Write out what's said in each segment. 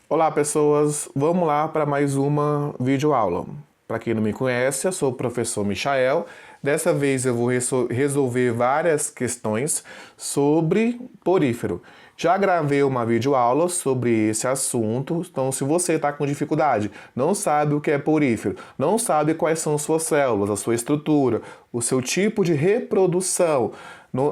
Olá pessoas, vamos lá para mais uma videoaula. Para quem não me conhece, eu sou o professor Michael. Dessa vez eu vou resolver várias questões sobre porífero. Já gravei uma videoaula sobre esse assunto, então se você está com dificuldade, não sabe o que é porífero, não sabe quais são suas células, a sua estrutura, o seu tipo de reprodução,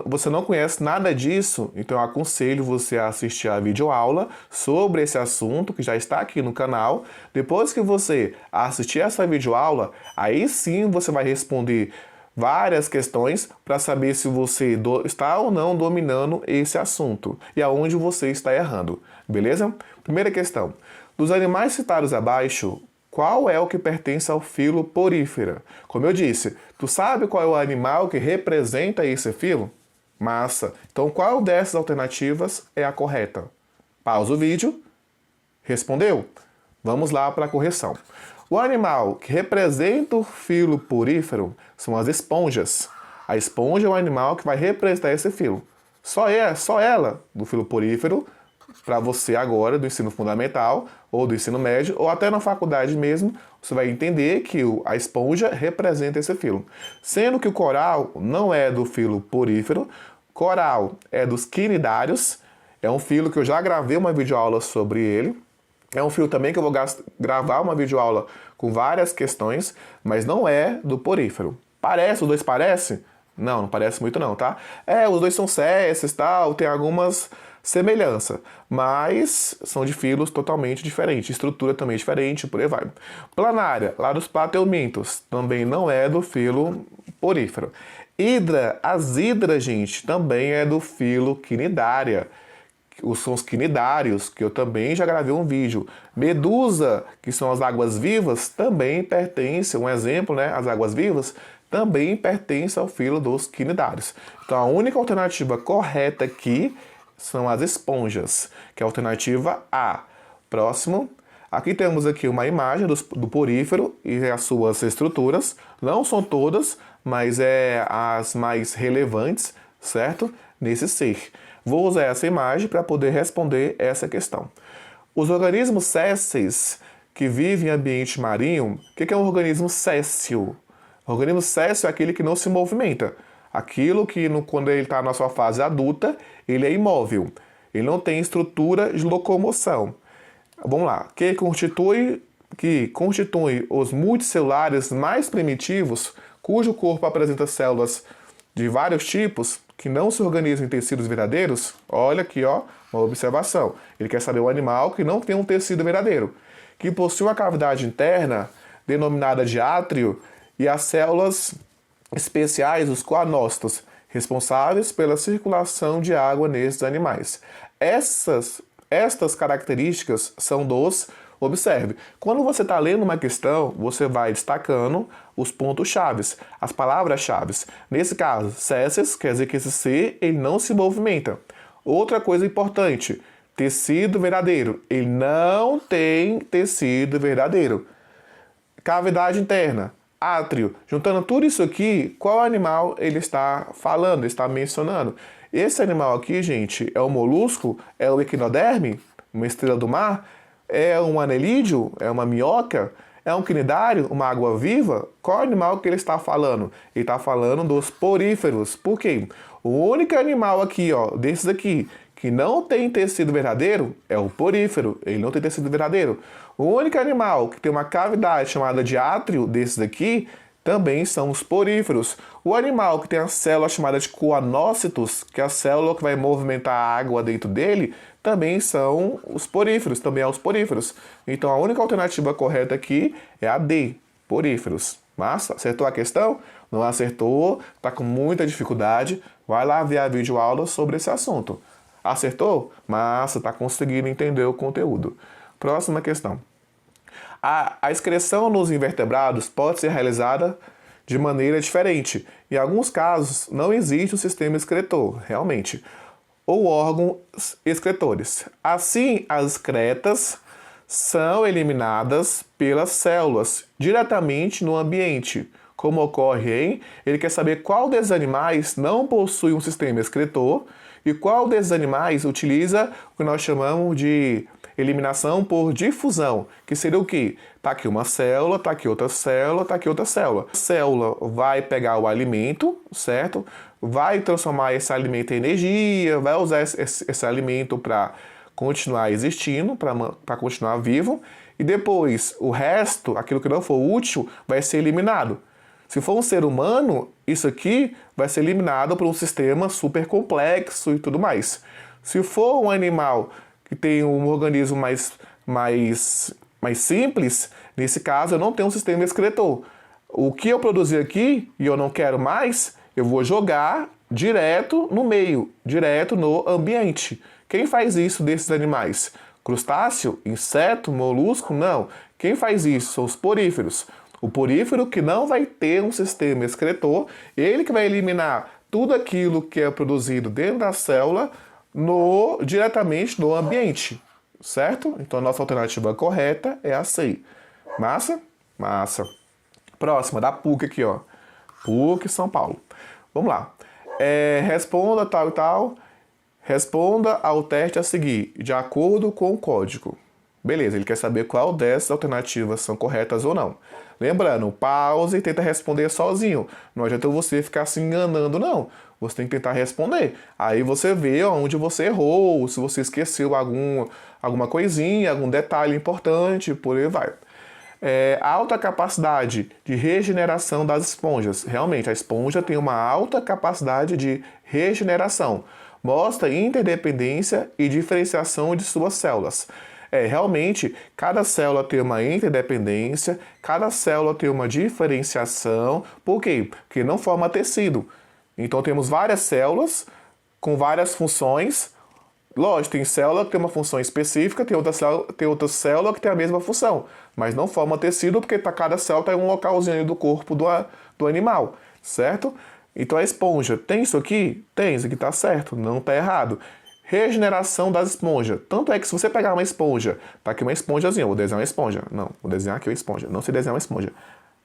você não conhece nada disso, então eu aconselho você a assistir a videoaula sobre esse assunto que já está aqui no canal. Depois que você assistir essa videoaula, aí sim você vai responder várias questões para saber se você está ou não dominando esse assunto e aonde você está errando, beleza? Primeira questão. Dos animais citados abaixo, qual é o que pertence ao filo Porífera? Como eu disse, tu sabe qual é o animal que representa esse filo? Massa! Então qual dessas alternativas é a correta? Pausa o vídeo. Respondeu? Vamos lá para a correção. O animal que representa o filo porífero são as esponjas. A esponja é o animal que vai representar esse filo. Só ela do filo porífero, para você agora do ensino fundamental, ou do ensino médio, ou até na faculdade mesmo, você vai entender que a esponja representa esse filo. Sendo que o coral não é do filo porífero, coral é dos quinidários, é um filo que eu já gravei uma videoaula sobre ele. É um filo também que eu vou gravar uma videoaula com várias questões, mas não é do porífero. Parece, os dois parecem? Não, não parece muito não, tá? Os dois são césseis, tal, tem algumas semelhanças, mas são de filos totalmente diferentes, estrutura também diferente, por aí vai. Planária, lá dos plateumintos, também não é do filo porífero. Hidra, as hidras, gente, também é do filo quinidária. São os quinidários, que eu também já gravei um vídeo. Medusa, que são as águas-vivas, também pertence, um exemplo, né? As águas-vivas também pertence ao filo dos quinidários. Então a única alternativa correta aqui são as esponjas, que é a alternativa A. Próximo. Aqui temos aqui uma imagem do porífero e as suas estruturas. Não são todas, mas as mais relevantes, certo? Nesse ser. Vou usar essa imagem para poder responder essa questão. Os organismos sésseis que vivem em ambiente marinho, o que é um organismo séssil? O organismo séssil é aquele que não se movimenta. Aquilo que, quando ele está na sua fase adulta, ele é imóvel. Ele não tem estrutura de locomoção. Vamos lá. Que constitui os multicelulares mais primitivos, cujo corpo apresenta células de vários tipos, que não se organizam em tecidos verdadeiros. Olha aqui, ó, uma observação. Ele quer saber o animal que não tem um tecido verdadeiro, que possui uma cavidade interna, denominada de átrio, e as células especiais, os coanócitos, responsáveis pela circulação de água nesses animais. Estas características são dos... Observe, quando você está lendo uma questão, você vai destacando os pontos-chave, as palavras-chave. Nesse caso, sésseis quer dizer que esse ser ele não se movimenta. Outra coisa importante, tecido verdadeiro. Ele não tem tecido verdadeiro. Cavidade interna, átrio. Juntando tudo isso aqui, qual animal ele está falando, está mencionando? Esse animal aqui, gente, é o molusco? É o equinoderme? Uma estrela do mar? É um anelídeo? É uma minhoca? É um quinidário? Uma água-viva? Qual animal que ele está falando? Ele está falando dos poríferos. Por quê? O único animal aqui, ó, desses aqui, que não tem tecido verdadeiro é o porífero. Ele não tem tecido verdadeiro. O único animal que tem uma cavidade chamada de átrio, desses aqui, também são os poríferos. O animal que tem a célula chamada de coanócitos, que é a célula que vai movimentar a água dentro dele, também são os poríferos, também é os poríferos. Então a única alternativa correta aqui é a D, poríferos. Massa? Acertou a questão? Não acertou? Está com muita dificuldade? Vai lá ver a videoaula sobre esse assunto. Acertou? Massa, está conseguindo entender o conteúdo. Próxima questão. A excreção nos invertebrados pode ser realizada de maneira diferente. Em alguns casos, não existe o sistema excretor, realmente, ou órgãos excretores. Assim, as excretas são eliminadas pelas células diretamente no ambiente. Como ocorre em... Ele quer saber qual desses animais não possui um sistema excretor e qual desses animais utiliza o que nós chamamos de Eliminação por difusão, que seria o quê? Tá aqui uma célula, tá aqui outra célula, tá aqui outra célula. A célula vai pegar o alimento, certo? Vai transformar esse alimento em energia, vai usar esse alimento para continuar existindo, para continuar vivo. E depois, o resto, aquilo que não for útil, vai ser eliminado. Se for um ser humano, isso aqui vai ser eliminado por um sistema super complexo e tudo mais. Se for um animal que tem um organismo mais simples, nesse caso eu não tenho um sistema excretor. O que eu produzi aqui e eu não quero mais, eu vou jogar direto no meio, direto no ambiente. Quem faz isso desses animais? Crustáceo? Inseto? Molusco? Não. Quem faz isso? São os poríferos. O porífero que não vai ter um sistema excretor, ele que vai eliminar tudo aquilo que é produzido dentro da célula diretamente no ambiente, certo? Então a nossa alternativa correta é a C. Massa? Massa. Próxima, da PUC aqui, ó. PUC, São Paulo. Vamos lá. Responda tal e tal. Responda ao teste a seguir, de acordo com o código. Beleza, ele quer saber qual dessas alternativas são corretas ou não. Lembrando, pause e tenta responder sozinho. Não adianta você ficar se enganando, não. Você tem que tentar responder. Aí você vê onde você errou, se você esqueceu alguma coisinha, algum detalhe importante, por aí vai. Alta capacidade de regeneração das esponjas. Realmente, a esponja tem uma alta capacidade de regeneração. Mostra interdependência e diferenciação de suas células. Realmente, cada célula tem uma interdependência, cada célula tem uma diferenciação. Por quê? Porque não forma tecido. Então, temos várias células com várias funções. Lógico, tem célula que tem uma função específica, tem outra célula que tem a mesma função, mas não forma tecido porque cada célula está em um localzinho do corpo do animal, certo? Então, a esponja tem isso aqui? Tem, isso aqui está certo, não está errado. Regeneração das esponjas. Tanto é que se você pegar uma esponja, tá aqui uma esponjazinha, vou desenhar uma esponja. Não, vou desenhar aqui uma esponja. Não sei desenhar uma esponja.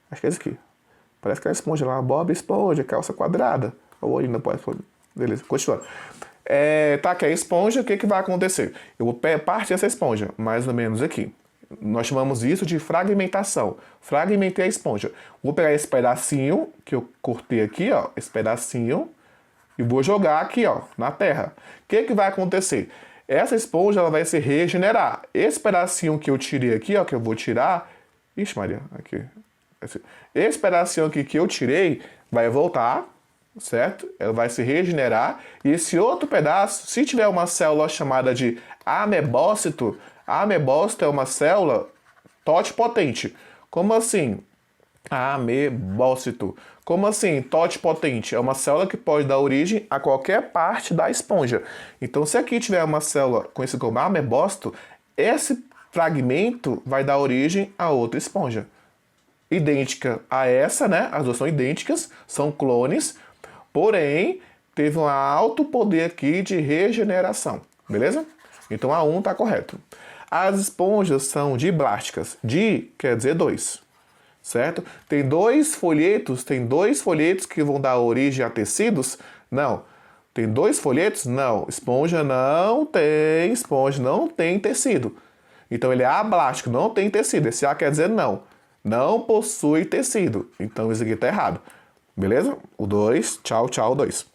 Acho que é esse aqui. Parece que é uma esponja lá, Bob Esponja, calça quadrada. Ou ainda pode. Beleza, continuando. Tá aqui a esponja, o que vai acontecer? Eu vou partir essa esponja, mais ou menos aqui. Nós chamamos isso de fragmentação. Fragmentei a esponja. Vou pegar esse pedacinho que eu cortei aqui, ó, esse pedacinho, e vou jogar aqui, ó, na terra. O que vai acontecer? Essa esponja ela vai se regenerar. Esse pedacinho que eu tirei aqui, ó, que eu vou tirar... Ixi, Maria, aqui. Esse pedacinho aqui que eu tirei vai voltar, certo? Ela vai se regenerar. E esse outro pedaço, se tiver uma célula chamada de amebócito, a amebócito é uma célula totipotente. Como assim? Amebócito. Como assim? Totipotente. É uma célula que pode dar origem a qualquer parte da esponja. Então, se aqui tiver uma célula conhecida como amebócito, esse fragmento vai dar origem a outra esponja. Idêntica a essa, né? As duas são idênticas, são clones, porém, teve um alto poder aqui de regeneração. Beleza? Então, a 1 está correto. As esponjas são diblásticas. Di quer dizer 2. Certo? Tem dois folhetos que vão dar origem a tecidos? Não. Tem 2 folhetos? Não. Esponja não tem tecido. Então ele é ablástico, não tem tecido. Esse A quer dizer não. Não possui tecido. Então isso aqui está errado. Beleza? O 2, tchau, 2.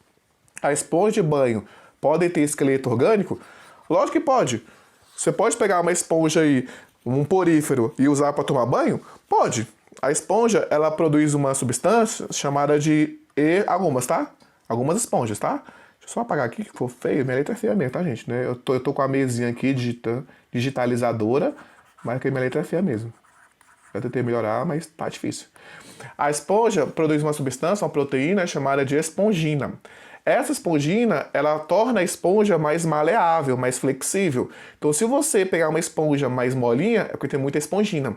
A esponja de banho pode ter esqueleto orgânico? Lógico que pode. Você pode pegar uma esponja aí, um porífero, e usar para tomar banho? Pode. A esponja, ela produz uma substância chamada de... algumas, tá? Algumas esponjas, tá? Deixa eu só apagar aqui, que ficou feio. Minha letra é feia mesmo, tá, gente? Né? Eu tô com a mesinha aqui, digitalizadora, mas que minha letra é feia mesmo. Eu tentei melhorar, mas tá difícil. A esponja produz uma substância, uma proteína, chamada de espongina. Essa espongina, ela torna a esponja mais maleável, mais flexível. Então, se você pegar uma esponja mais molinha, é porque tem muita espongina.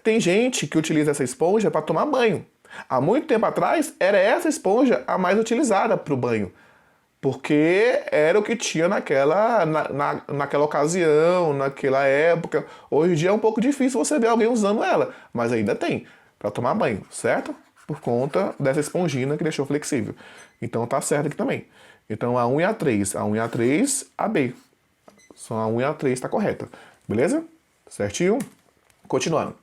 Tem gente que utiliza essa esponja para tomar banho. Há muito tempo atrás, era essa esponja a mais utilizada para o banho. Porque era o que tinha naquela ocasião, naquela época. Hoje em dia é um pouco difícil você ver alguém usando ela, mas ainda tem, para tomar banho, certo? Por conta dessa espongina que deixou flexível. Então tá certo aqui também. Então a 1 e a 3. A 1 e a 3, a B. Só a 1 e a 3 está correta. Beleza? Certinho? Continuando.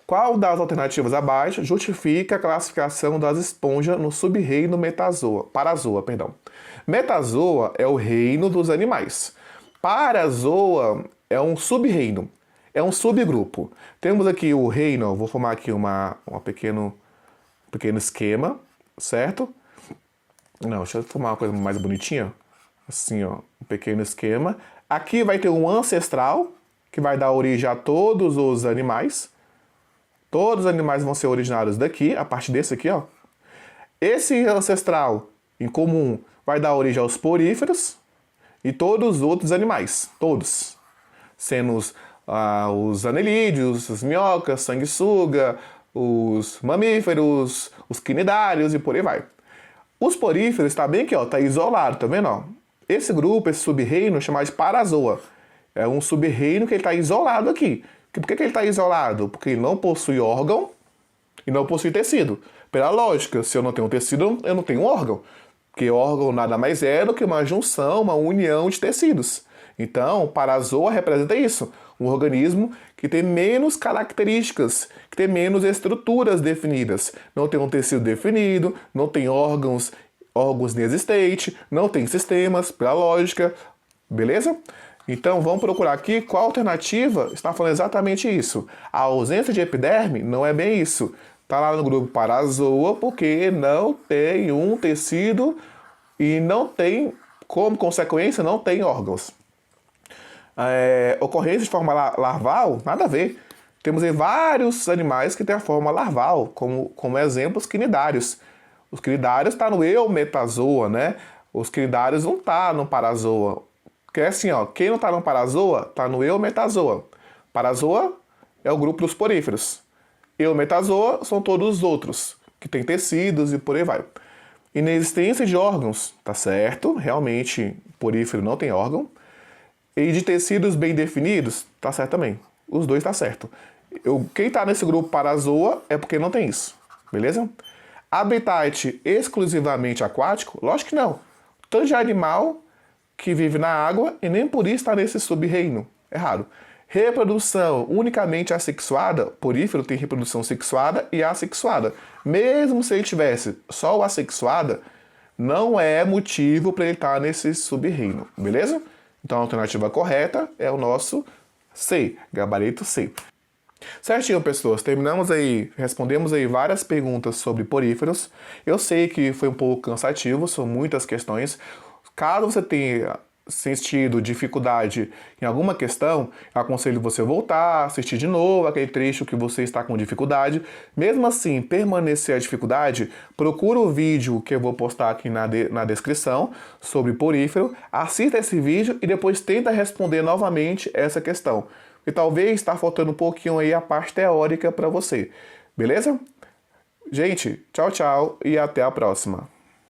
Qual das alternativas abaixo justifica a classificação das esponjas no sub-reino Parazoa, perdão. Metazoa é o reino dos animais. Parazoa é um sub-reino, é um subgrupo. Temos aqui o reino, vou formar aqui um pequeno esquema, certo? Não, deixa eu formar uma coisa mais bonitinha. Assim, ó, um pequeno esquema. Aqui vai ter um ancestral, que vai dar origem a todos os animais. Todos os animais vão ser originários daqui, a partir desse aqui, ó. Esse ancestral em comum vai dar origem aos poríferos e todos os outros animais, todos. Sendo os anelídeos, as minhocas, sanguessuga, os mamíferos, os quinidários e por aí vai. Os poríferos está bem aqui, ó, tá isolado, tá vendo, ó? Esse grupo, esse sub-reino, é chamado de Parazoa. É um sub-reino que ele está isolado aqui. Por que ele está isolado? Porque ele não possui órgão e não possui tecido. Pela lógica, se eu não tenho tecido, eu não tenho órgão. Porque órgão nada mais é do que uma junção, uma união de tecidos. Então, Parazoa representa isso. Um organismo que tem menos características, que tem menos estruturas definidas. Não tem um tecido definido, não tem órgãos inexistentes, não tem sistemas, pela lógica. Beleza? Então, vamos procurar aqui qual alternativa está falando exatamente isso. A ausência de epiderme não é bem isso. Está lá no grupo Parazoa porque não tem um tecido e não tem, como consequência, não tem órgãos. Ocorrência de forma larval, nada a ver. Temos aí vários animais que têm a forma larval, como exemplo os quinidários. Os quinidários estão no Eumetazoa, né? Os quinidários não estão no Parazoa. Porque é assim, ó, quem não está no Parazoa, está no Eumetazoa. Parazoa é o grupo dos poríferos. Eumetazoa são todos os outros, que têm tecidos e por aí vai. Inexistência de órgãos, tá certo, realmente porífero não tem órgão. E de tecidos bem definidos, tá certo também. Os dois tá certo. Quem está nesse grupo Parazoa é porque não tem isso, beleza? Habitat exclusivamente aquático? Lógico que não. Tanto de animal que vive na água e nem por isso está nesse sub-reino. Errado. Reprodução unicamente assexuada, porífero tem reprodução sexuada e assexuada. Mesmo se ele tivesse só o assexuada, não é motivo para ele estar nesse sub-reino, beleza? Então a alternativa correta é o nosso C, gabarito C. Certinho, pessoas, respondemos aí várias perguntas sobre poríferos. Eu sei que foi um pouco cansativo, são muitas questões. Caso você tenha sentido dificuldade em alguma questão, eu aconselho você voltar, assistir de novo aquele trecho que você está com dificuldade. Mesmo assim, permanecer a dificuldade, procura o vídeo que eu vou postar aqui na descrição sobre porífero, assista esse vídeo e depois tenta responder novamente essa questão. E talvez está faltando um pouquinho aí a parte teórica para você. Beleza? Gente, tchau, tchau e até a próxima.